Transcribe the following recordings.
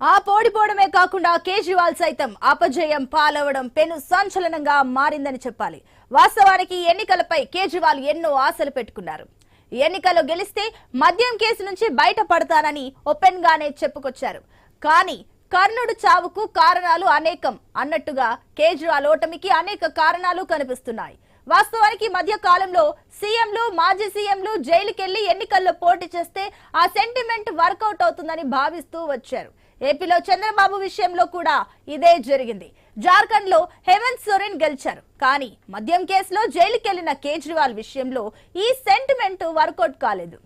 ఆ పోడిపోవడమే కాకుండా కేజ్రీవాల్ సైతం అపజయం పాలవడం పెను సంచలనంగా మారిందని చెప్పాలి. వాస్తవానికి ఎన్నికలపై కేజ్రీవాల్ ఎన్నో ఆశలు పెట్టుకున్నారు. ఎన్నికల్లో గెలిస్తే మద్యం కేసు నుంచి బయటపడతానని ఓపెన్ గానే చెప్పుకొచ్చారు. కానీ కర్ణుడు చావుకు కారణాలు అనేకం అన్నట్టుగా కేజ్రీవాల్ ఓటమికి అనేక కారణాలు కనిపిస్తున్నాయి. వాస్తవానికి మధ్య కాలంలో సీఎంలు మాజీ సీఎంలు జైలుకెళ్లి ఎన్నికల్లో పోటీ చేస్తే ఆ సెంటిమెంట్ వర్కౌట్ అవుతుందని భావిస్తూ వచ్చారు. ఏపీలో చంద్రబాబు విషయంలో కూడా ఇదే జరిగింది. జార్ఖండ్ లో హేమంత్ సోరెన్ గెలిచారు. కానీ మద్యం కేసులో జైలుకెళ్లిన కేజ్రీవాల్ విషయంలో ఈ సెంటిమెంట్ వర్కౌట్ కాలేదు.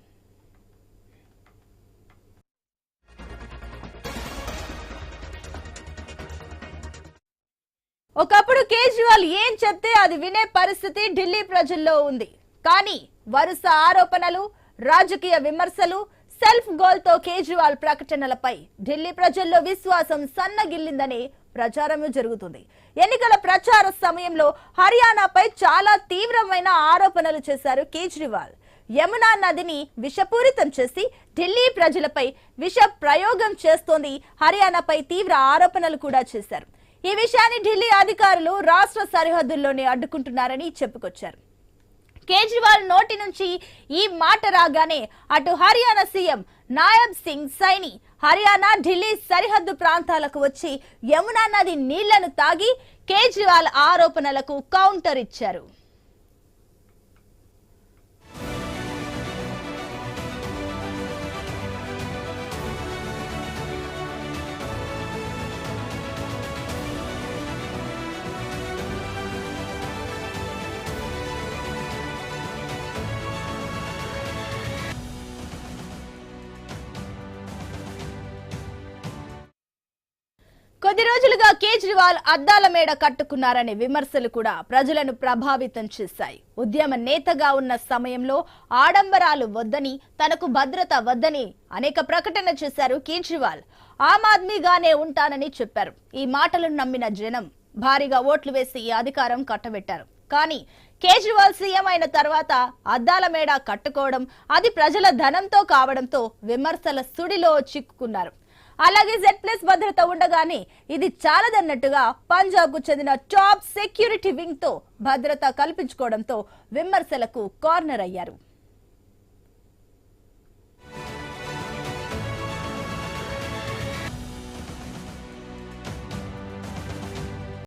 ఒకప్పుడు కేజ్రీవాల్ ఏం చెప్తే అది వినే పరిస్థితి ఢిల్లీ ప్రజల్లో ఉంది. కానీ వరుస ఆరోపణలు, రాజకీయ విమర్శలు, సెల్ఫ్ గోల్ తో కేజ్రీవాల్ ప్రకటనలపై ఢిల్లీ ప్రజల్లో విశ్వాసం సన్నగిల్లిందనే ప్రచారం జరుగుతుంది. ఎన్నికల ప్రచార సమయంలో హర్యానాపై చాలా తీవ్రమైన ఆరోపణలు చేశారు కేజ్రీవాల్. యమునా నదిని విషపూరితం చేసి ఢిల్లీ ప్రజలపై విష ప్రయోగం చేస్తోంది. హర్యానాపై తీవ్ర ఆరోపణలు కూడా చేశారు. ఈ విషయాన్ని ఢిల్లీ అధికారులు రాష్ట్ర సరిహద్దుల్లోనే అడ్డుకుంటున్నారని చెప్పుకొచ్చారు. కేజ్రీవాల్ నోటి నుంచి ఈ మాట రాగానే అటు హర్యానా సీఎం నాయబ్ సింగ్ సైని హర్యానా ఢిల్లీ సరిహద్దు ప్రాంతాలకు వచ్చి యమునా నది నీళ్లను తాగి కేజ్రీవాల్ ఆరోపణలకు కౌంటర్ ఇచ్చారు. కొద్ది రోజులుగా కేజ్రీవాల్ అద్దాల మేడ కట్టుకున్నారనే విమర్శలు కూడా ప్రజలను ప్రభావితం చేశాయి. ఉద్యమ నేతగా ఉన్న సమయంలో ఆడంబరాలు వద్దని, తనకు భద్రత వద్దని అనేక ప్రకటన చేశారు కేజ్రీవాల్. ఆమ్ ఆద్మీగానే ఉంటానని చెప్పారు. ఈ మాటలను నమ్మిన జనం భారీగా ఓట్లు వేసి అధికారం కట్టబెట్టారు. కానీ కేజ్రీవాల్ సీఎం అయిన తర్వాత అద్దాల మేడ కట్టుకోవడం, అది ప్రజల ధనంతో కావడంతో విమర్శల సుడిలో చిక్కుకున్నారు. అలాగే Z+ భద్రత ఉండగానే ఇది చాలదన్నట్టుగా పంజాబ్ కు చెందిన టాప్ సెక్యూరిటీ వింగ్ తో భద్రత కల్పించుకోవడంతో విమర్శలకు కార్నర్ అయ్యారు.